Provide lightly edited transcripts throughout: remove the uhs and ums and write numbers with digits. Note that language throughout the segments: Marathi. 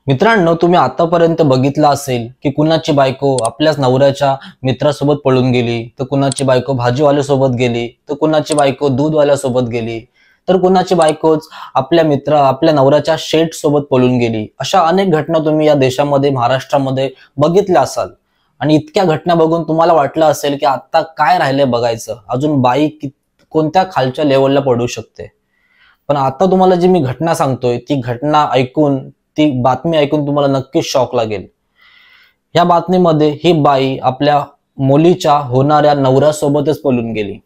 मित्रांनो, तुम्ही आतापर्यंत बघितलं असेल की कुणाची बायको आपल्याच नवऱ्याच्या मित्रासोबत पळून गेली, तर कुणाची बायको भाजीवाल्यासोबत गेली, तर कुणाची बायको दूधवाल्यासोबत गेली, तर कुणाची बायकोच आपल्या नवऱ्याच्या शेठ सोबत पळून गेली. अशा अनेक घटना तुम्ही या देशामध्ये, महाराष्ट्रामध्ये बघितल्या असाल. आणि इतक्या घटना बघून तुम्हाला वाटलं असेल की आता काय राहिलंय बघायचं, अजून बाई कोणत्या खालच्या लेवलला पडू शकते. पण आता तुम्हाला जी मी घटना सांगतोय ती बातमी ऐकून तुम्हाला नक्कीच शॉक लागेल. या बातमीमध्ये ही बाई आपल्या मुलीच्या होणाऱ्या नवऱ्यासोबतच पळून गेली.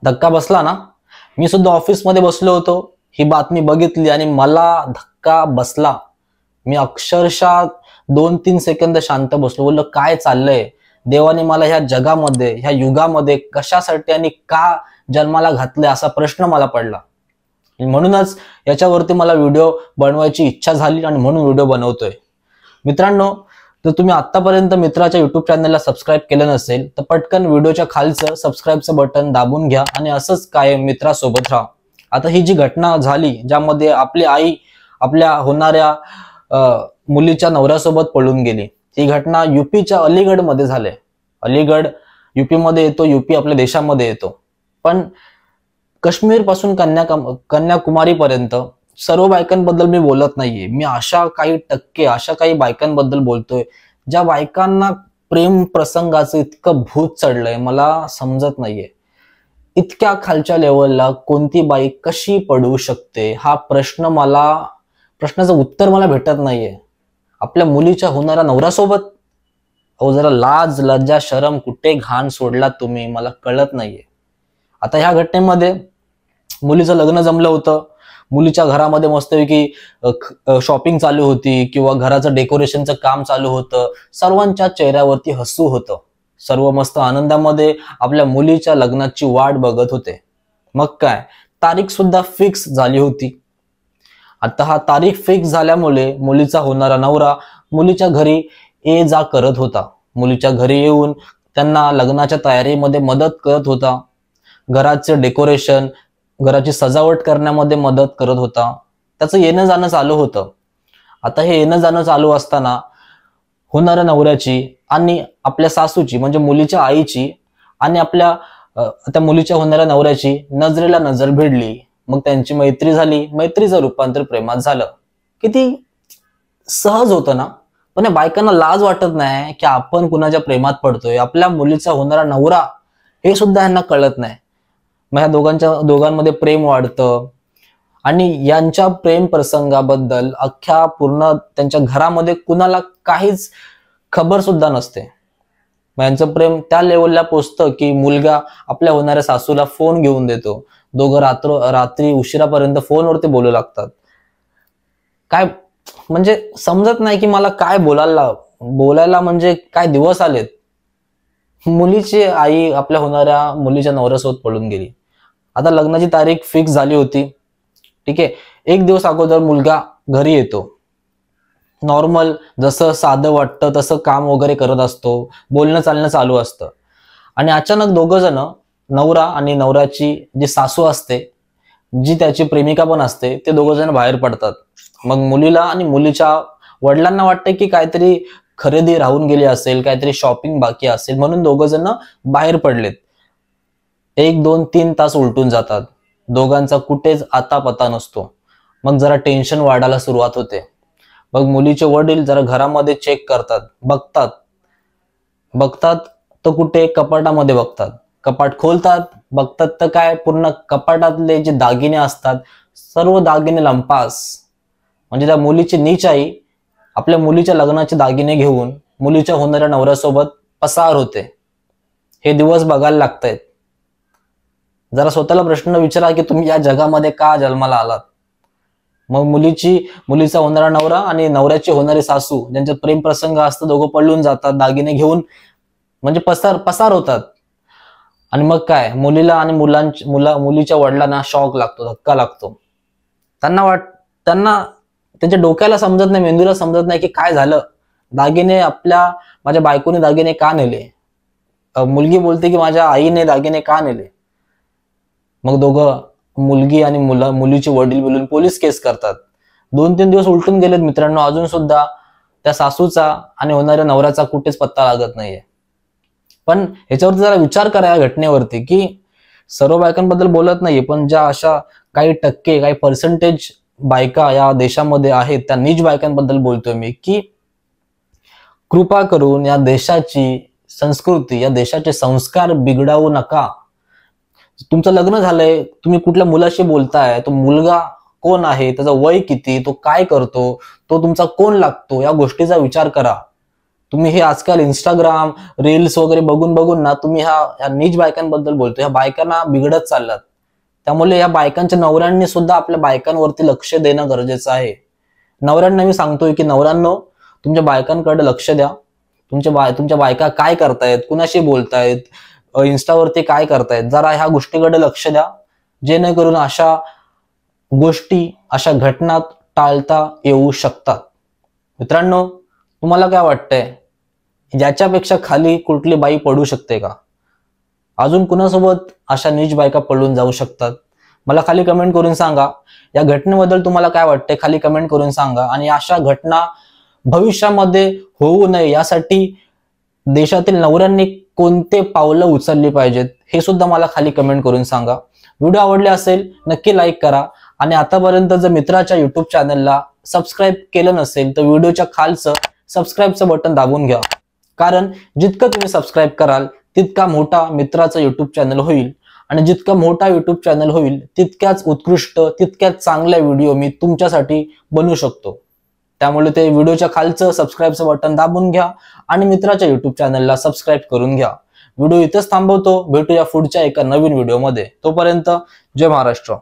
धक्का बसला ना? मी सुद्धा ऑफिसमध्ये बसलो होतो, ही बातमी बघितली आणि मला धक्का बसला. मी अक्षरशः 2-3 सेकंद शांत बसलो. बोललो काय चाललंय? देवाने मला ह्या जगामध्ये, ह्या युगामध्ये कशासाठी आणि का जन्माला घातलंय असा प्रश्न मला पडला. म्हणूनच याच्यावरती मला व्हिडिओ बनवायची इच्छा झाली आणि म्हणून व्हिडिओ बनवतोय. मित्रांनो, जर तुम्ही आतापर्यंत मित्राच्या युट्यूब चॅनलला सबस्क्राईब केलं नसेल तर पटकन व्हिडिओच्या खालचं सबस्क्राईबचं बटन दाबून घ्या आणि असंच कायम मित्रासोबत राहा. आता ही जी घटना झाली, ज्यामध्ये आपली आई आपल्या होणाऱ्या मुलीच्या नवऱ्यासोबत पळून गेली, ही घटना युपीच्या अलीगडमध्ये झाली. अलीगड युपी मध्ये येतो, युपी आपल्या देशामध्ये येतो. पण काश्मीर पासून कन्याकुमारी पर्यंत सर्व बायकांबद्दल मी बोलत नाहीये. मी अशा काही बायकांबद्दल बोलतोय ज्या बायकांना प्रेम प्रसंगाचं इतकं भूत चढलंय, मला समजत नाहीये. इतक्या खालच्या लेवलला कोणती बाई कशी पडू शकते, प्रश्नाचं उत्तर मला भेटत नाहीये. आपल्या मुलीच्या होणाऱ्या नवऱ्यासोबत? अहो, जरा लाज लज्जा शरम कुठे घाण सोडला तुम्ही, मला कळत नाहीये. आता ह्या घटनेमध्ये मुलीचं लग्न जमलं होतं. मुलीच्या घरामध्ये मस्तपैकी शॉपिंग चालू होती किंवा घराचं डेकोरेशनचं काम चालू होतं. सर्वांच्या चेहऱ्यावरती हसू होतं. सर्व मस्त आनंदामध्ये आपल्या मुलीच्या लग्नाची वाट बघत होते. मग काय, तारीख सुद्धा फिक्स झाली होती. आता हा तारीख फिक्स झाल्यामुळे मुलीचा होणारा नवरा मुलीच्या घरी ये जा करत होता. मुलीच्या घरी येऊन त्यांना लग्नाच्या तयारीमध्ये मदत करत होता. घराचे डेकोरेशन, घराची सजावट करण्यामध्ये मदत करत होता. त्याचं येणं जाणं चालू होतं. आता हे येणं जाणं चालू असताना होणाऱ्या नवऱ्याची आणि आपल्या सासूची म्हणजे मुलीच्या आईची आणि त्या मुलीच्या होणाऱ्या नवऱ्याची नजरेला नजर भिडली. मग त्यांची मैत्री झाली. मैत्रीचं रूपांतर प्रेमात झालं. किती सहज होतं ना. पण या बायकांना लाज वाटत नाही की आपण कुणाच्या प्रेमात पडतोय. आपल्या मुलीचा होणारा नवरा हे सुद्धा यांना कळत नाही. मग ह्या दोघांमध्ये प्रेम वाढतं आणि यांच्या प्रेम प्रसंगाबद्दल पूर्ण त्यांच्या घरामध्ये कुणाला काहीच खबर सुद्धा नसते. मग यांचं प्रेम त्या लेवलला पोचतं की मुलगा आपल्या होणाऱ्या सासूला फोन घेऊन देतो. दोघं रात्री उशिरापर्यंत फोनवरती बोलू लागतात. काय म्हणजे समजत नाही की मला काय बोलायला म्हणजे काय दिवस आलेत. मुलीची आई आपल्या होणाऱ्या मुलीच्या नवऱ्यासोबत पळून गेली. आता लग्नाची तारीख फिक्स झाली होती. ठीक आहे, एक दिवस अगोदर मुलगा घरी येतो. नॉर्मल जसं साधं वाटतं तसं काम वगैरे करत असतो. बोलणं चालणं चालू असतं. आणि अचानक दोघं जण, नवरा आणि नवऱ्याची जी सासू असते, जी त्याची प्रेमिका पण असते, ते दोघं जण बाहेर पडतात. मग मुलीला आणि मुलीच्या वडिलांना वाटतं की काहीतरी खरेदी राहून गेली असेल, काहीतरी शॉपिंग बाकी असेल, म्हणून दोघं जण बाहेर पडलेत. 1-2-3 तास उलटून जातात. दोघांचा कुठेच आता पता नसतो. मग जरा टेन्शन वाढायला सुरुवात होते. मग मुलीचे वडील जरा घरामध्ये चेक करतात, बघतात तर कुठे कपाटामध्ये बघतात. कपाट खोलतात, बघतात तर काय, पूर्ण कपाटातले जे दागिने असतात सर्व दागिने लंपास. म्हणजे त्या मुलीची नीच आई आपल्या मुलीच्या लग्नाचे दागिने घेऊन मुलीच्या होणाऱ्या नवऱ्यासोबत पसार होते. हे दिवस बघायला लागतायत. जरा स्वतःला प्रश्न विचारा की तुम्ही या जगामध्ये का जन्माला आलात. मग मुलीचा होणारा नवरा आणि नवऱ्याची होणारी सासू, ज्यांचे प्रेम प्रसंग असतात, दोघं पळून जातात दागिने घेऊन, म्हणजे पसार होतात. आणि मग काय, मुलीला आणि मुलीच्या वडिलांना शॉक लागतो, धक्का लागतो. त्यांना त्यांच्या डोक्याला समजत नाही, मेंदूला समजत नाही की काय झालं. माझ्या बायकोने दागिने का नेले. मुलगी बोलते की माझ्या आईने दागिने का नेले. मग दोघं, मुलगी आणि मुलीचे वडील बोलून पोलीस केस करतात. 2-3 दिवस उलटून गेलेत मित्रांनो, अजून सुद्धा त्या सासूचा आणि होणाऱ्या नवऱ्याचा कुठेच पत्ता लागत नाहीये. पण ह्याच्यावरती जरा विचार करा या घटनेवरती, की सर्व बायकांबद्दल बोलत नाहीये, पण ज्या अशा काही टक्के, काही पर्सेंटेज बायका या देशामध्ये आहेत, त्या नीच बायकांबद्दल बोलतोय मी, की कृपा करून या देशाची संस्कृती, या देशाचे संस्कार बिघडवू नका. तुमचं लग्न झालंय, तुम्ही कुठल्या मुलाशी बोलताय, तो मुलगा कोण आहे, त्याचं वय किती, तो काय करतो, तो तुमचा कोण लागतो, या गोष्टीचा विचार करा. तुम्ही हे आजकाल इंस्टाग्राम रील्स वगैरे बघून बघून ना तुम्ही ह्या नीच बायकांबद्दल बोलतो. ह्या बायकांना बिघडत चाललात. त्यामुळे या बायकांच्या नवऱ्यांनी सुद्धा आपल्या बायकांवरती लक्ष देणं गरजेचं आहे. नवऱ्यांना मी सांगतोय की नवऱ्यांनो, तुमच्या बायकांकडे लक्ष द्या. तुमच्या बायका काय करतायत, कुणाशी बोलतायत, इन्स्टावरती काय करतायत, जरा ह्या गोष्टीकडे लक्ष द्या, जेणेकरून अशा गोष्टी, अशा घटना टाळता येऊ शकतात. मित्रांनो, तुम्हाला काय वाटतंय, याच्यापेक्षा खाली कुठली बाई पडू शकते का? अजून कुणासोबत अशा नीच बायका पडून जाऊ शकतात? मला खाली कमेंट करून सांगा. या घटनेबद्दल तुम्हाला काय वाटतंय खाली कमेंट करून सांगा. आणि अशा घटना भविष्यामध्ये होऊ नये यासाठी देशातील नवऱ्यांनी कोणते पावलं उचलली पाहिजेत हे सुद्धा मला खाली कमेंट करून सांगा. व्हिडिओ आवडले असेल नक्की लाईक करा. आणि आतापर्यंत जर मित्राच्या युट्यूब चॅनलला सबस्क्राईब केलं नसेल तर व्हिडिओच्या खालचं सबस्क्राईबचं बटन दाबून घ्या. कारण जितकं तुम्ही सबस्क्राईब कराल तितका मोठा मित्राचं युट्यूब चॅनल होईल. आणि जितका मोठा युट्यूब चॅनल होईल तितक्याच उत्कृष्ट, तितक्याच चांगल्या व्हिडिओ मी तुमच्यासाठी बनवू शकतो. त्यामुळे ते व्हिडिओच्या खालचं सबस्क्राईबचं बटन दाबून घ्या आणि मित्राच्या युट्यूब चॅनलला सबस्क्राईब करून घ्या. व्हिडिओ इथेच थांबवतो. भेटूया पुढच्या एका नवीन व्हिडिओमध्ये. तोपर्यंत जय महाराष्ट्र.